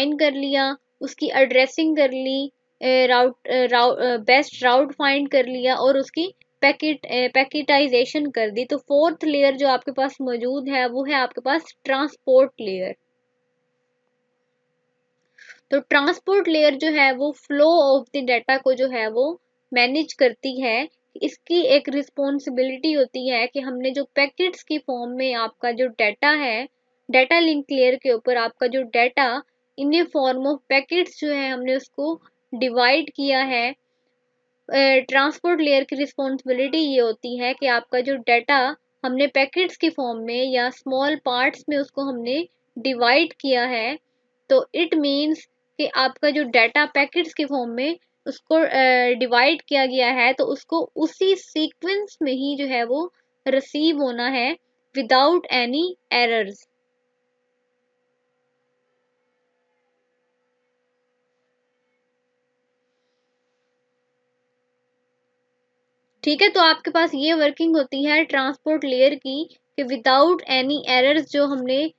Define कर लिया, उसकी एड्रेसिंग कर ली, बेस्ट राउट फाइंड कर लिया और उसकी पैकेटाइजेशन कर दी। तो फोर्थ लेयर जो आपके पास मौजूद है वो है आपके पास ट्रांसपोर्ट लेयर। तो ट्रांसपोर्ट लेयर जो है वो फ्लो ऑफ द डाटा को जो है वो मैनेज करती है। इसकी एक रिस्पॉन्सिबिलिटी होती है कि हमने जो पैकेट्स की फॉर्म में आपका जो डाटा है, डाटा लिंक लेयर के ऊपर आपका जो data in A form of packets जो है हमने उसको डिवाइड किया है। ट्रांसपोर्ट लेयर की रिस्पॉन्सिबिलिटी ये होती है कि आपका जो डाटा हमने पैकेट्स की फॉर्म में या स्मॉल पार्ट्स में उसको हमने डिवाइड किया है। तो इट मीन्स कि आपका जो डाटा पैकेट्स की फॉर्म में उसको डिवाइड किया गया है तो उसको उसी सीक्वेंस में ही जो है वो रिसीव होना है विदाउट एनी एरर्स। ठीक है, तो आपके पास ये वर्किंग होती है ट्रांसपोर्ट लेयर की कि विदाउट एनी एरर्स जो हमने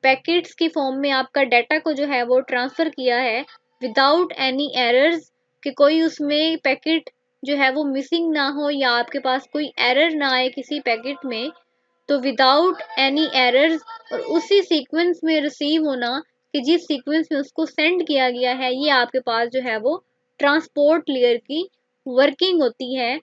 पैकेट्स की फॉर्म में आपका डाटा को जो है वो ट्रांसफर किया है, विदाउट एनी एरर्स कि कोई उसमें पैकेट जो है वो मिसिंग ना हो या आपके पास कोई एरर ना आए किसी पैकेट में। तो विदाउट एनी एरर्स और उसी सीक्वेंस में रिसीव होना कि जिस सीक्वेंस में उसको सेंड किया गया है, ये आपके पास जो है वो ट्रांसपोर्ट लेयर की वर्किंग होती है।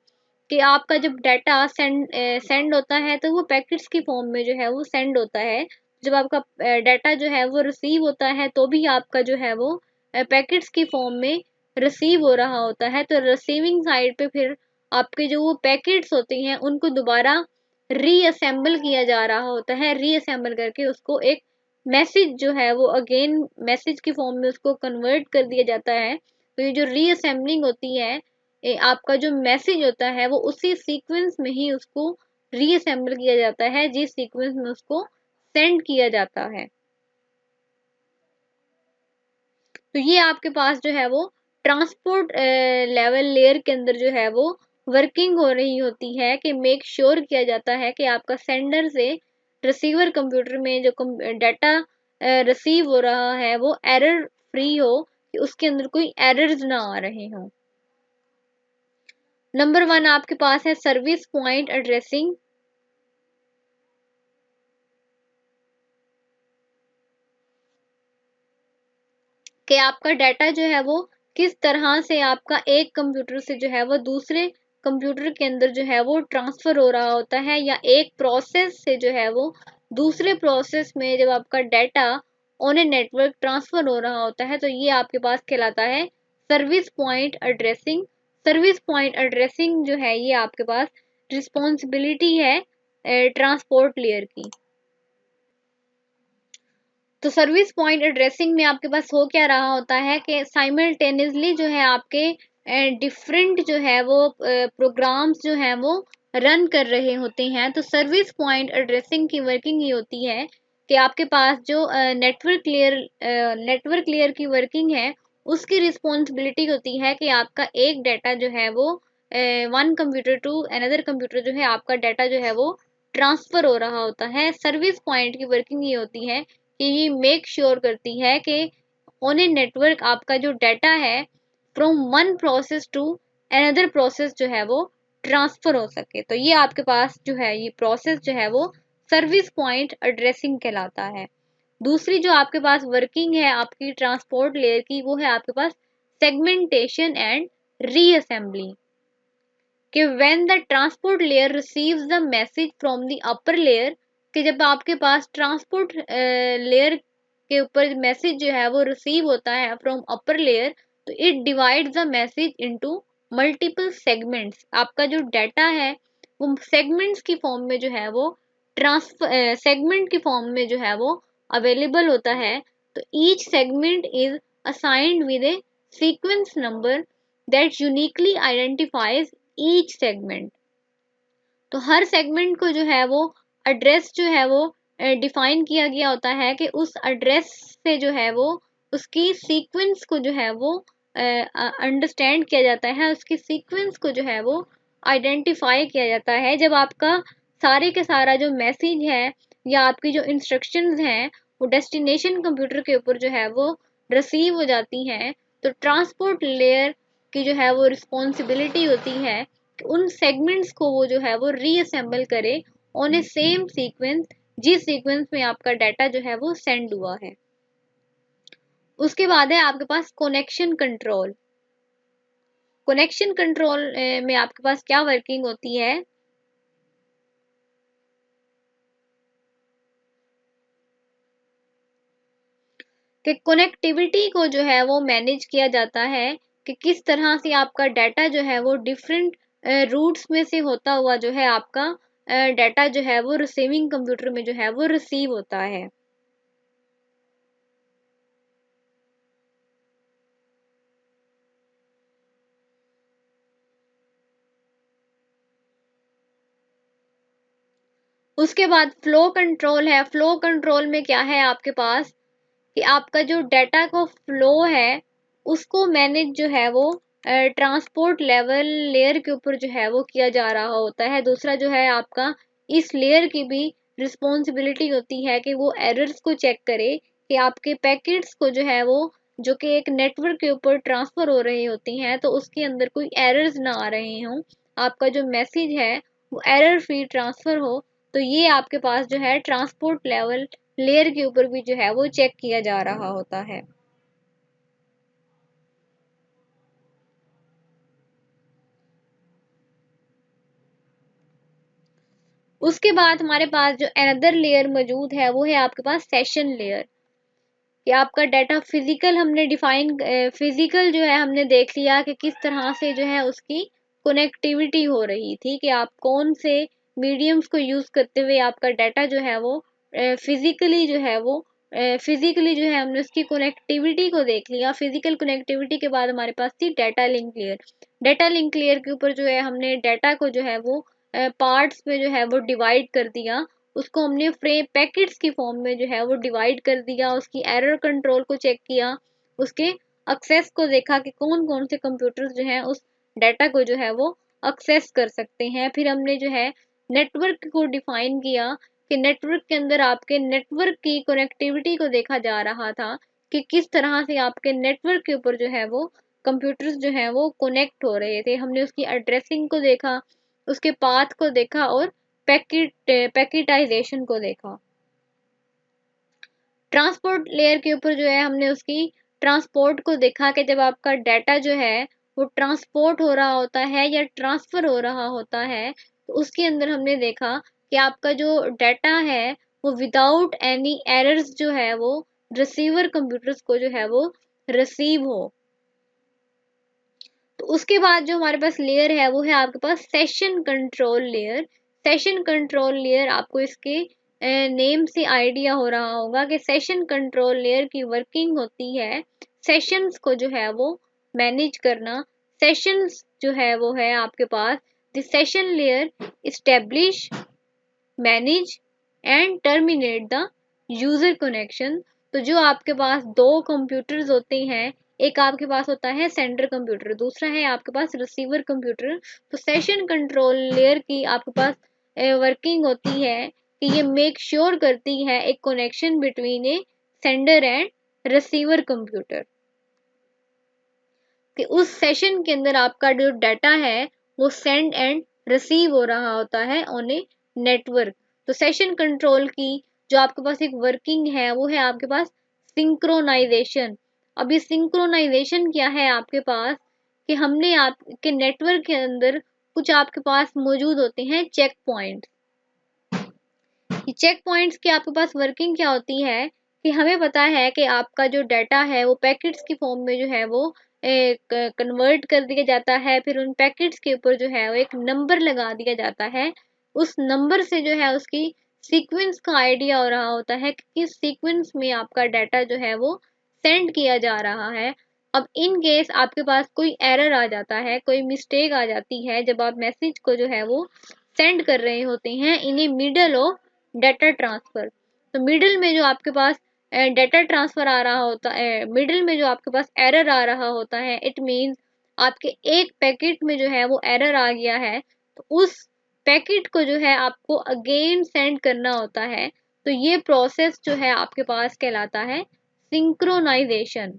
कि आपका जब डाटा सेंड होता है तो वो पैकेट्स की फॉर्म में जो है वो सेंड होता है। जब आपका डाटा जो है वो रिसीव होता है तो भी आपका जो है वो पैकेट्स की फॉर्म में रिसीव हो रहा होता है। तो रिसीविंग साइड पे फिर आपके जो वो पैकेट्स होते हैं उनको दोबारा रीअसेंबल किया जा रहा होता है। रीअसेंबल करके उसको एक मैसेज जो है वो अगेन मैसेज की फॉर्म में उसको कन्वर्ट कर दिया जाता है। तो ये जो रीअसेंबलिंग होती है, आपका जो मैसेज होता है वो उसी सीक्वेंस में ही उसको रीअसेंबल किया जाता है जिस सीक्वेंस में उसको सेंड किया जाता है। तो ये आपके पास जो है वो ट्रांसपोर्ट लेवल लेयर के अंदर जो है वो वर्किंग हो रही होती है कि मेक श्योर किया जाता है कि आपका सेंडर से रिसीवर कंप्यूटर में जो डाटा रिसीव हो रहा है वो एरर फ्री हो, कि उसके अंदर कोई एरर्स ना आ रहे हों। नंबर 1 आपके पास है सर्विस पॉइंट एड्रेसिंग। कि आपका डाटा जो है वो किस तरह से आपका एक कंप्यूटर से जो है वो दूसरे कंप्यूटर के अंदर जो है वो ट्रांसफर हो रहा होता है, या एक प्रोसेस से जो है वो दूसरे प्रोसेस में जब आपका data on a network transfer हो रहा होता है तो ये आपके पास कहलाता है service point addressing. Service point addressing जो है ये आपके पास रिस्पॉन्सिबिलिटी है ट्रांसपोर्ट लेयर की। तो सर्विस पॉइंट एड्रेसिंग में आपके पास हो क्या रहा होता है कि साइमल्टेनियसली जो है आपके डिफरेंट जो है वो प्रोग्राम्स जो हैं वो रन कर रहे होते हैं। तो सर्विस पॉइंट एड्रेसिंग की वर्किंग ये होती है कि आपके पास जो नेटवर्क लेयर की वर्किंग है उसकी रिस्पॉन्सिबिलिटी होती है कि आपका एक डाटा जो है वो one computer to another computer जो है आपका डाटा जो है वो ट्रांसफर हो रहा होता है। सर्विस पॉइंट की वर्किंग ये होती है कि ये मेक श्योर करती है कि ऑन ए नेटवर्क आपका जो डाटा है from one process to another process जो है वो ट्रांसफर हो सके। तो ये आपके पास जो है ये प्रोसेस जो है वो सर्विस पॉइंट एड्रेसिंग कहलाता है। दूसरी जो आपके पास वर्किंग है आपकी ट्रांसपोर्ट लेयर की वो है आपके पास सेगमेंटेशन एंड रीअसेंबली। कि when the transport layer receives the message from the upper layer, कि जब आपके पास ट्रांसपोर्ट लेयर के ऊपर मैसेज जो है वो रिसीव होता है फ्रॉम अपर लेयर, तो it divides the message into multiple segments. आपका जो डाटा है वो सेगमेंट्स की फॉर्म में जो है वो ट्रांसफर सेगमेंट की फॉर्म में जो है वो अवेलेबल होता है। तो each segment is assigned with A sequence number that uniquely identifies each segment. तो हर सेगमेंट को जो है वो एड्रेस जो है वो डिफाइन किया गया होता है कि उस एड्रेस से जो है वो उसकी सीक्वेंस को जो है वो अंडरस्टैंड किया जाता है, उसकी सीक्वेंस को जो है वो आइडेंटिफाई किया जाता है। जब आपका सारे के सारा जो मैसेज है या आपकी जो इंस्ट्रक्शंस हैं वो डेस्टिनेशन कंप्यूटर के ऊपर जो है वो रिसीव हो जाती हैं, तो ट्रांसपोर्ट लेयर की जो है वो रिस्पॉन्सिबिलिटी होती है कि उन सेगमेंट्स को वो जो है वो रीअसेंबल करे ऑन ए सेम सीक्वेंस, जिस सीक्वेंस में आपका डाटा जो है वो सेंड हुआ है। उसके बाद है आपके पास कनेक्शन कंट्रोल। कनेक्शन कंट्रोल में आपके पास क्या वर्किंग होती है कि कनेक्टिविटी को जो है वो मैनेज किया जाता है कि किस तरह से आपका डाटा जो है वो डिफरेंट रूट्स में से होता हुआ जो है आपका डाटा जो है वो रिसीविंग कंप्यूटर में जो है वो रिसीव होता है। उसके बाद फ्लो कंट्रोल है। फ्लो कंट्रोल में क्या है आपके पास कि आपका जो डाटा का फ्लो है उसको मैनेज जो है वो ट्रांसपोर्ट लेवल लेयर के ऊपर जो है वो किया जा रहा होता है। दूसरा जो है आपका इस लेयर की भी रिस्पॉन्सिबिलिटी होती है कि वो एरर्स को चेक करे कि आपके पैकेट्स को जो है वो जो कि एक नेटवर्क के ऊपर ट्रांसफर हो रही होती हैं तो उसके अंदर कोई एरर्स ना आ रहे हों, आपका जो मैसेज है वो एरर फ्री ट्रांसफर हो। तो ये आपके पास जो है ट्रांसपोर्ट लेवल लेयर के ऊपर भी जो है वो चेक किया जा रहा होता है। उसके बाद हमारे पास जो अनदर लेयर मौजूद है वो है आपके पास सेशन लेयर। कि आपका डाटा फिजिकल हमने डिफाइन फिजिकल जो है हमने देख लिया कि किस तरह से जो है उसकी कनेक्टिविटी हो रही थी कि आप कौन से मीडियम्स को यूज करते हुए आपका डाटा जो है वो फिजिकली जो है वो फिजिकली जो है हमने उसकी कनेक्टिविटी को देख लिया। फिजिकल कनेक्टिविटी के बाद हमारे पास थी data link layer. Data link layer के ऊपर जो है हमने डाटा को जो है वो पार्ट्स में जो है वो डिवाइड कर दिया, उसको हमने फ्रेम पैकेट्स की फॉर्म में जो है वो डिवाइड कर दिया, उसकी एरर कंट्रोल को चेक किया, उसके एक्सेस को देखा कि कौन कौन से कंप्यूटर्स जो हैं उस डाटा को जो है वो एक्सेस कर सकते हैं। फिर हमने जो है नेटवर्क को डिफाइन किया कि नेटवर्क के अंदर आपके नेटवर्क की कनेक्टिविटी को देखा जा रहा था कि किस तरह से आपके नेटवर्क के ऊपर जो है वो कंप्यूटर्स जो है वो कनेक्ट हो रहे थे। हमने उसकी एड्रेसिंग को देखा, उसके पाथ को देखा और पैकेटाइजेशन को देखा। ट्रांसपोर्ट लेयर के ऊपर जो है हमने उसकी ट्रांसपोर्ट को देखा कि जब आपका डाटा जो है वो ट्रांसपोर्ट हो रहा होता है या ट्रांसफर हो रहा होता है तो उसके अंदर हमने देखा कि आपका जो डाटा है वो विदाउट एनी एरर्स जो है वो रिसीवर कंप्यूटर्स को जो है वो रिसीव हो। तो उसके बाद जो हमारे पास लेयर है वो है आपके पास session control layer. Session control layer आपको इसके नेम से आइडिया हो रहा होगा कि सेशन कंट्रोल लेयर की वर्किंग होती है सेशंस को जो है वो मैनेज करना। सेशंस जो है वो है आपके पास the session layer establish, manage and terminate the user connection. तो जो आपके पास दो कंप्यूटर्स होते हैं, एक आपके पास होता है सेंडर कंप्यूटर, दूसरा है आपके पास रिसीवर कंप्यूटर। तो सेशन कंट्रोल लेयर की आपके पास वर्किंग होती है कि ये मेक श्योर करती है एक connection between A sender and receiver computer कि उस सेशन के अंदर आपका जो डाटा है वो सेंड एंड रिसीव हो रहा होता है ऑन ए नेटवर्क। तो सेशन कंट्रोल की जो आपके पास एक वर्किंग है वो है आपके पास सिंक्रोनाइजेशन। अब ये सिंक्रोनाइजेशन क्या है आपके पास कि हमने आपके नेटवर्क के अंदर कुछ आपके पास मौजूद होते हैं चेक पॉइंट। ये चेक पॉइंट्स की आपके पास वर्किंग क्या होती है कि हमें पता है कि आपका जो डाटा है वो पैकेट्स की फॉर्म में जो है वो कन्वर्ट कर दिया जाता है। फिर उन पैकेट्स के ऊपर जो है वो एक नंबर लगा दिया जाता है। उस नंबर से जो है उसकी सीक्वेंस का आइडिया हो रहा होता है कि किस सीक्वेंस में आपका डाटा जो है वो सेंड किया जा रहा है। अब इन केस आपके पास कोई एरर आ जाता है, कोई मिस्टेक आ जाती है जब आप मैसेज को जो है वो सेंड कर रहे होते हैं इन ए मिडल ऑफ डाटा ट्रांसफर। तो मिडिल में जो आपके पास डाटा ट्रांसफर आ रहा होता है, मिडिल में जो आपके पास एरर आ रहा होता है, इट मीन्स आपके एक पैकेट में जो है वो एरर आ गया है तो उस पैकेट को जो है आपको अगेन सेंड करना होता है। तो ये प्रोसेस जो है आपके पास कहलाता है सिंक्रोनाइजेशन।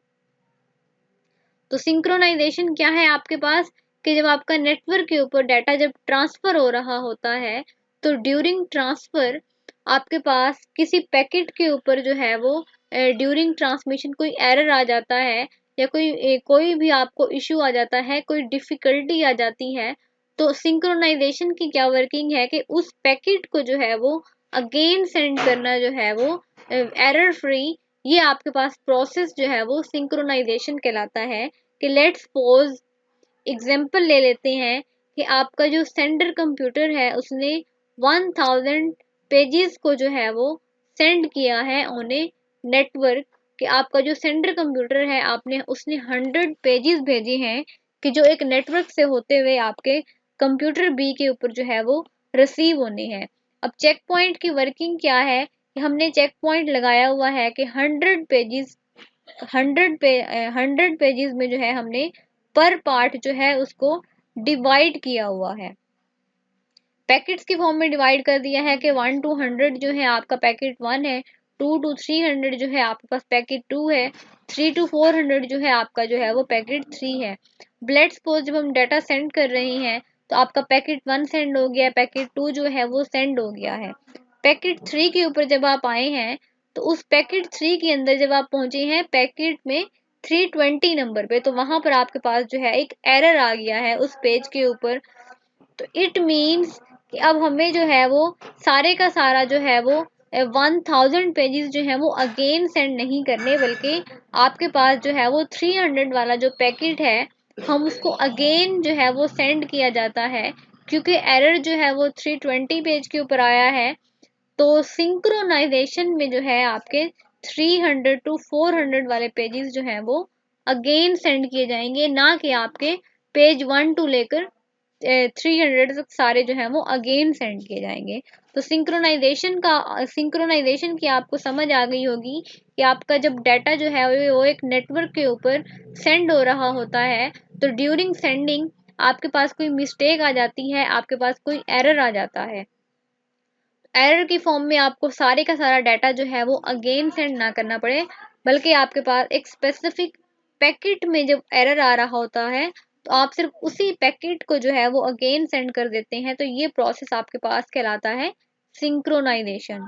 तो सिंक्रोनाइजेशन क्या है आपके पास कि जब आपका नेटवर्क के ऊपर डाटा जब ट्रांसफर हो रहा होता है तो ड्यूरिंग ट्रांसफर आपके पास किसी पैकेट के ऊपर जो है वो ड्यूरिंग ट्रांसमिशन कोई एरर आ जाता है या कोई भी आपको इश्यू आ जाता है, कोई डिफिकल्टी आ जाती है, तो सिंक्रोनाइजेशन की क्या वर्किंग है कि उस पैकेट को जो है वो अगेन सेंड करना जो है वो एरर फ्री, ये आपके पास प्रोसेस जो है वो सिंक्रोनाइजेशन कहलाता है। कि लेट्स सपोज एग्जाम्पल ले लेते हैं कि आपका जो सेंडर कंप्यूटर है उसने 1000 पेजेस को जो है वो सेंड किया है ऑन ए नेटवर्क। कि आपका जो सेंडर कंप्यूटर है आपने उसने 100 पेजेस भेजे हैं कि जो एक नेटवर्क से होते हुए आपके कंप्यूटर बी के ऊपर जो है वो रिसीव होने हैं। अब चेक पॉइंट की वर्किंग क्या है कि हमने चेक पॉइंट लगाया हुआ है कि 100 पेजेस में जो है हमने पर पार्ट जो है उसको डिवाइड किया हुआ है, पैकेट्स की फॉर्म में डिवाइड कर दिया है कि 1 to 100 जो है आपका पैकेट 1 है, 2 to 300 जो है आपके पास पैकेट 2 है, 3 to 400 जो है आपका जो है वो पैकेट 3 है। लेट्स सपोज जब हम डाटा सेंड कर रहे हैं तो आपका पैकेट 1 सेंड हो गया, पैकेट 2 जो है वो सेंड हो गया है। पैकेट 3 के ऊपर जब आप आए हैं तो उस पैकेट 3 के अंदर जब आप पहुंचे हैं पैकेट में 320 नंबर पे, तो वहां पर आपके पास जो है एक एरर आ गया है उस पेज के ऊपर। तो इट मीन्स कि अब हमें जो है वो सारे का सारा जो है वो 1000 पेजेस जो है वो अगेन सेंड नहीं करने, बल्कि आपके पास जो है वो 300 वाला जो पैकेट है हम उसको अगेन जो है वो सेंड किया जाता है, क्योंकि एरर जो है वो 320 पेज के ऊपर आया है। तो सिंक्रोनाइजेशन में जो है आपके 300 to 400 वाले पेजेस जो हैं वो अगेन सेंड किए जाएंगे, ना कि आपके पेज 1 टू लेकर 300 तक सारे जो है वो अगेन सेंड किए जाएंगे। तो सिंक्रोनाइजेशन की आपको समझ आ गई होगी कि आपका जब डाटा जो है वो एक नेटवर्क के ऊपर सेंड हो रहा होता है तो ड्यूरिंग सेंडिंग आपके पास कोई मिस्टेक आ जाती है, आपके पास कोई एरर आ जाता है। एरर की फॉर्म में आपको सारे का सारा डाटा जो है वो अगेन सेंड ना करना पड़े, बल्कि आपके पास एक स्पेसिफिक पैकेट में जब एरर आ रहा होता है तो आप सिर्फ उसी पैकेट को जो है वो अगेन सेंड कर देते हैं। तो ये प्रोसेस आपके पास कहलाता है सिंक्रोनाइजेशन।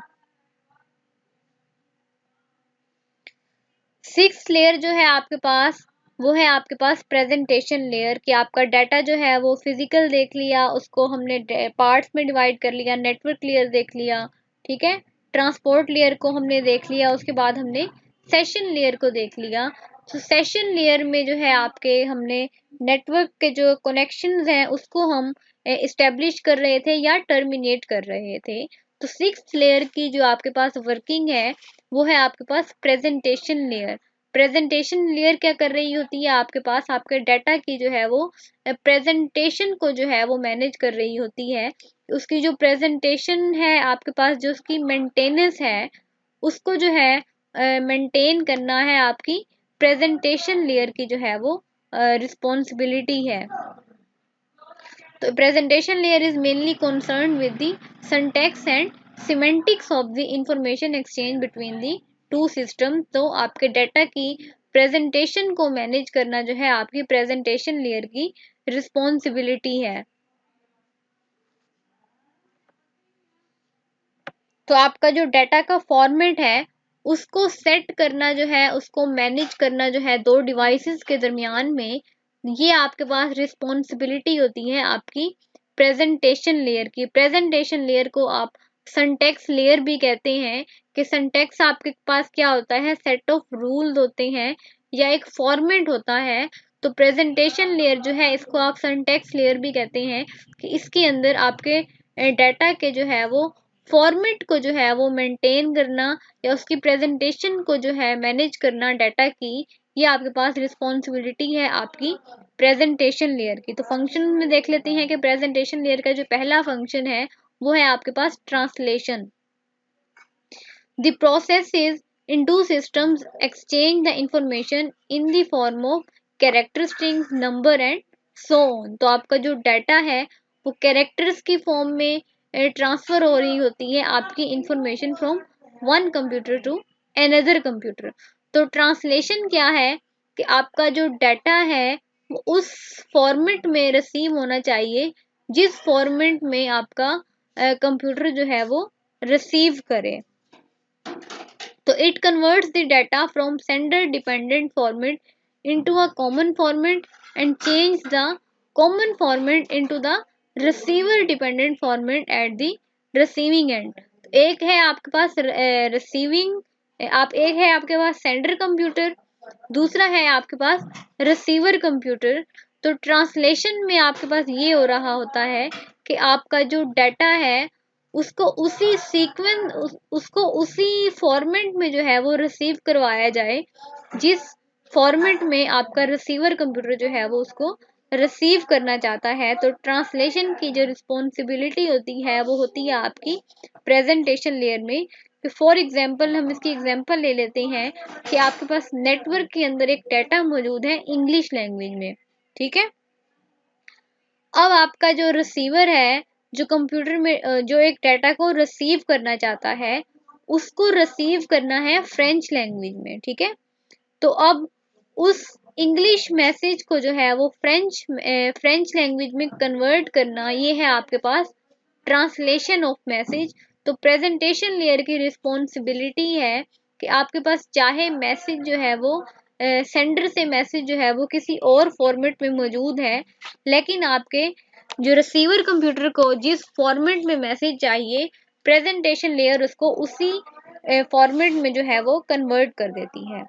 सिक्स्थ लेयर जो है आपके पास वो है आपके पास प्रेजेंटेशन लेयर। कि आपका डाटा जो है वो फिजिकल देख लिया, उसको हमने पार्ट्स में डिवाइड कर लिया, नेटवर्क लेयर देख लिया, ठीक है, ट्रांसपोर्ट लेयर को हमने देख लिया, उसके बाद हमने सेशन लेयर को देख लिया। तो सेशन लेयर में जो है आपके हमने नेटवर्क के जो कनेक्शंस हैं उसको हम इस्टेब्लिश कर रहे थे या टर्मिनेट कर रहे थे। तो सिक्स्थ लेयर की जो आपके पास वर्किंग है वो है आपके पास प्रेजेंटेशन लेयर। प्रेजेंटेशन लेयर क्या कर रही होती है आपके पास आपके डाटा की जो है वो प्रेजेंटेशन को जो है वो मैनेज कर रही होती है। उसकी जो प्रेजेंटेशन है आपके पास जो उसकी मेंटेनेंस है उसको जो है मेंटेन करना है आपकी प्रेजेंटेशन लेयर की जो है वो रिस्पॉन्सिबिलिटी है। तो presentation layer is mainly concerned with the syntax and semantics of the information exchange between the two systems। तो आपके डाटा की प्रेजेंटेशन को मैनेज करना जो है आपकी प्रेजेंटेशन लेयर की रिस्पॉन्सिबिलिटी है। तो आपका जो डाटा का फॉर्मेट है उसको सेट करना जो है उसको मैनेज करना जो है दो डिवाइसेस के दरमियान में, ये आपके पास रिस्पॉन्सिबिलिटी होती है आपकी प्रेजेंटेशन लेयर की। प्रेजेंटेशन लेयर को आप सिंटैक्स लेयर भी कहते हैं। कि सिंटैक्स आपके पास क्या होता है, सेट ऑफ रूल्स होते हैं या एक फॉर्मेट होता है। तो प्रेजेंटेशन लेयर जो है इसको आप सिंटैक्स लेयर भी कहते हैं कि इसके अंदर आपके डाटा के जो है वो फॉर्मेट को जो है वो मेंटेन करना या उसकी प्रेजेंटेशन को जो है मैनेज करना डाटा की, ये आपके पास रिस्पॉन्सिबिलिटी है आपकी प्रेजेंटेशन लेयर की। तो फंक्शन में देख लेते हैं कि प्रेजेंटेशन लेयर का जो पहला फंक्शन है वो है आपके पास translation. The process is in two systems exchange the information in the form of character strings number and so on. तो आपका जो डाटा है वो कैरेक्टर्स की फॉर्म में ट्रांसफर हो रही होती है आपकी information from one computer to another computer. तो ट्रांसलेशन क्या है कि आपका जो डाटा है वो उस फॉर्मेट में रिसीव होना चाहिए जिस फॉर्मेट में आपका कंप्यूटर जो है वो रिसीव करे। तो it converts the data from sender dependent format into a common format and change the common format into the receiver dependent format at the receiving end। एक है आपके पास रिसीविंग, एक है आपके पास सेंडर कंप्यूटर, दूसरा है आपके पास रिसीवर कंप्यूटर। तो ट्रांसलेशन में आपके पास ये हो रहा होता है कि आपका जो डाटा है उसको उसी उसको उसी फॉर्मेट में जो है वो रिसीव करवाया जाए जिस फॉर्मेट में आपका रिसीवर कंप्यूटर जो है वो उसको रिसीव करना चाहता है। तो ट्रांसलेशन की जो रिस्पॉन्सिबिलिटी होती है वो होती है आपकी प्रेजेंटेशन लेयर में। फॉर एग्जाम्पल हम इसकी एग्जाम्पल ले लेते हैं कि आपके पास नेटवर्क के अंदर एक डाटा मौजूद है इंग्लिश लैंग्वेज में, ठीक है। अब आपका जो रिसीवर है जो कंप्यूटर में जो एक डाटा को रिसीव करना चाहता है उसको रिसीव करना है फ्रेंच लैंग्वेज में, ठीक है। तो अब उस इंग्लिश मैसेज को जो है वो फ्रेंच लैंग्वेज में कन्वर्ट करना, ये है आपके पास ट्रांसलेशन ऑफ मैसेज। तो प्रेजेंटेशन लेयर की रिस्पॉन्सिबिलिटी है कि आपके पास चाहे मैसेज जो है वो सेंडर से मैसेज जो है वो किसी और फॉर्मेट में मौजूद है, लेकिन आपके जो रिसीवर कंप्यूटर को जिस फॉर्मेट में मैसेज चाहिए प्रेजेंटेशन लेयर उसको उसी फॉर्मेट में जो है वो कन्वर्ट कर देती है।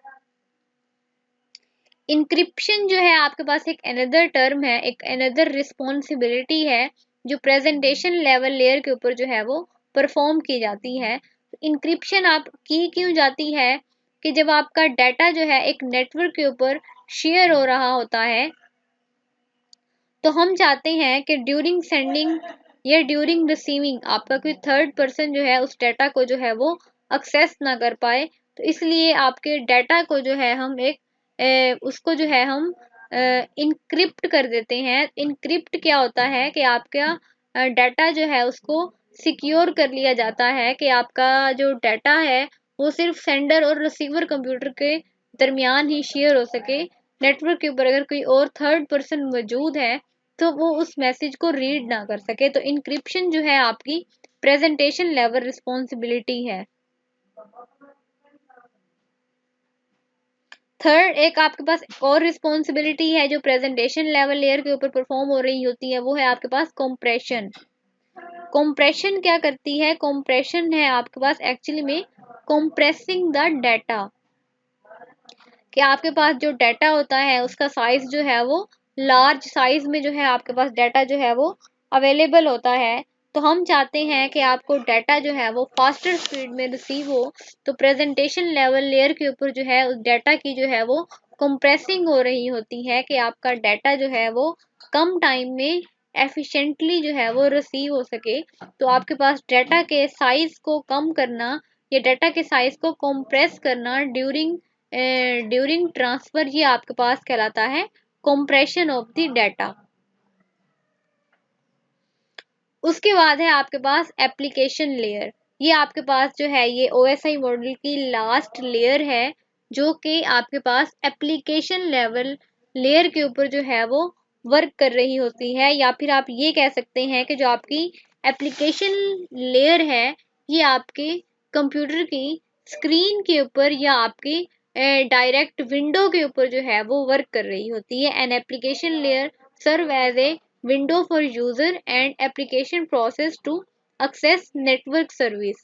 इंक्रिप्शन जो है आपके पास एक अनदर टर्म है, एक अनदर रिस्पॉन्सिबिलिटी है जो प्रेजेंटेशन लेवल लेयर के ऊपर जो है वो परफॉर्म की जाती है। इंक्रिप्शन आप की क्यों जाती है कि जब आपका डाटा जो है एक नेटवर्क के ऊपर शेयर हो रहा होता है तो हम चाहते हैं कि ड्यूरिंग सेंडिंग या ड्यूरिंग रिसीविंग आपका कोई थर्ड पर्सन जो है उस डाटा को जो है वो एक्सेस ना कर पाए। तो इसलिए आपके डाटा को जो है हम उसको जो है हम इनक्रिप्ट कर देते हैं। इनक्रिप्ट क्या होता है कि आपका डाटा जो है उसको सिक्योर कर लिया जाता है कि आपका जो डाटा है वो सिर्फ सेंडर और रिसीवर कंप्यूटर के दरमियान ही शेयर हो सके। नेटवर्क के ऊपर अगर कोई और थर्ड पर्सन मौजूद है तो वो उस मैसेज को रीड ना कर सके। तो इनक्रिप्शन जो है आपकी प्रेजेंटेशन लेवल रिस्पॉन्सिबिलिटी है। थर्ड एक आपके पास और रिस्पॉन्सिबिलिटी है जो प्रेजेंटेशन लेवल लेयर के ऊपर परफॉर्म हो रही होती है, वो है आपके पास कॉम्प्रेशन। कॉम्प्रेशन क्या करती है? कॉम्प्रेशन है आपके पास एक्चुअली में कॉम्प्रेसिंग द डाटा, कि आपके पास जो डाटा होता है उसका साइज जो है वो लार्ज साइज में जो है आपके पास डाटा जो है वो अवेलेबल होता है। तो हम चाहते हैं कि आपको डाटा जो है वो फास्टर स्पीड में रिसीव हो। तो प्रेजेंटेशन लेवल लेयर के ऊपर जो है उस डाटा की जो है वो कंप्रेसिंग हो रही होती है कि आपका डाटा जो है वो कम टाइम में एफिशिएंटली जो है वो रिसीव हो सके। तो आपके पास डाटा के साइज को कम करना या डाटा के साइज को कंप्रेस करना ड्यूरिंग ट्रांसफर, ये आपके पास कहलाता है कंप्रेशन ऑफ द डाटा। उसके बाद है आपके पास एप्लीकेशन लेयर। ये आपके पास जो है ये OSI मॉडल की लास्ट लेयर है जो कि आपके पास एप्लीकेशन लेवल लेयर के ऊपर जो है वो वर्क कर रही होती है, या फिर आप ये कह सकते हैं कि जो आपकी एप्लीकेशन लेयर है ये आपके कंप्यूटर की स्क्रीन के ऊपर या आपकी डायरेक्ट विंडो के ऊपर जो है वो वर्क कर रही होती है। An application layer serve as a window for user and application process to access network service।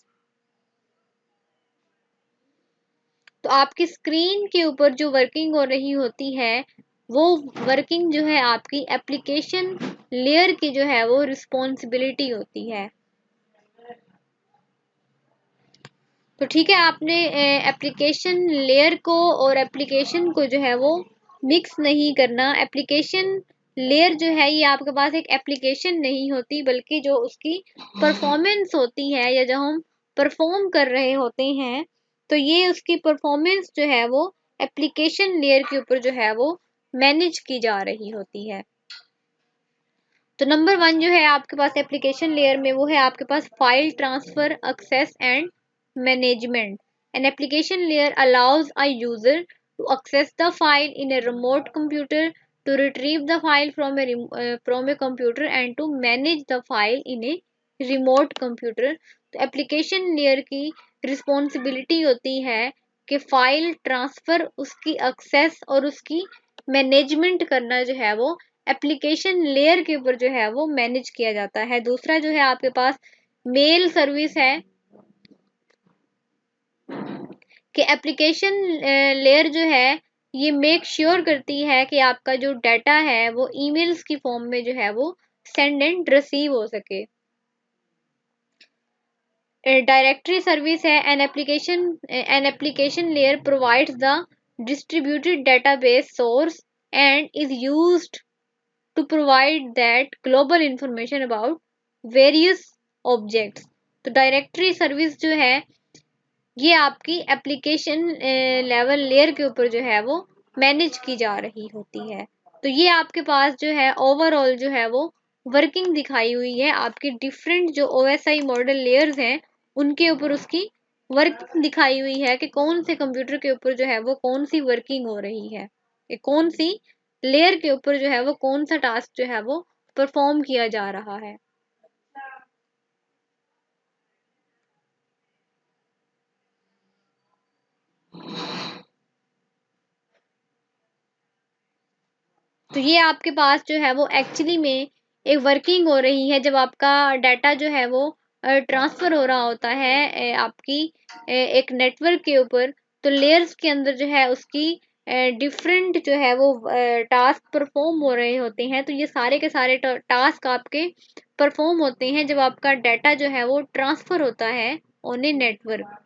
तो आपकी स्क्रीन के ऊपर जो वर्किंग हो रही होती है वो वर्किंग जो है आपकी एप्लीकेशन लेयर की जो है वो रिस्पॉन्सिबिलिटी होती है। तो ठीक है, आपने एप्लीकेशन लेयर को और एप्लीकेशन को जो है वो मिक्स नहीं करना। एप्लीकेशन लेयर जो है ये आपके पास एक एप्लीकेशन नहीं होती बल्कि जो उसकी परफॉर्मेंस होती है या जो हम परफॉर्म कर रहे होते हैं तो ये उसकी परफॉर्मेंस जो है वो एप्लीकेशन लेयर के ऊपर जो है वो मैनेज की जा रही होती है। तो नंबर 1 जो है आपके पास एप्लीकेशन लेयर में वो है आपके पास file transfer access and management. An application layer allows a user to access the file in a remote computer, to retrieve the file from a computer and to manage the file in a remote computer. तो application layer की responsibility होती है कि file transfer, उसकी access और उसकी management करना जो है वो एप्लीकेशन लेयर के ऊपर जो है वो मैनेज किया जाता है। दूसरा जो है आपके पास मेल सर्विस है कि एप्लीकेशन लेयर जो है ये मेक श्योर करती है कि आपका जो डाटा है वो ईमेल्स की फॉर्म में जो है वो सेंड एंड रिसीव हो सके। डायरेक्टरी सर्विस है an application layer provides the distributed database source and is used to provide that global information about various objects। तो डायरेक्टरी सर्विस जो है ये आपकी एप्लीकेशन लेवल लेयर के ऊपर जो है वो मैनेज की जा रही होती है। तो ये आपके पास जो है ओवरऑल जो है वो वर्किंग दिखाई हुई है, आपके डिफरेंट जो OSI मॉडल लेयर्स हैं उनके ऊपर उसकी वर्किंग दिखाई हुई है कि कौन से कंप्यूटर के ऊपर जो है वो कौन सी वर्किंग हो रही है, कौन सी लेयर के ऊपर जो है वो कौन सा टास्क जो है वो परफॉर्म किया जा रहा है। तो ये आपके पास जो है वो एक्चुअली में एक वर्किंग हो रही है जब आपका डाटा जो है वो ट्रांसफर हो रहा होता है आपकी एक नेटवर्क के ऊपर। तो लेयर्स के अंदर जो है उसकी डिफरेंट जो है वो टास्क परफॉर्म हो रहे होते हैं। तो ये सारे के सारे टास्क आपके परफॉर्म होते हैं जब आपका डाटा जो है वो ट्रांसफर होता है ऑन ए नेटवर्क।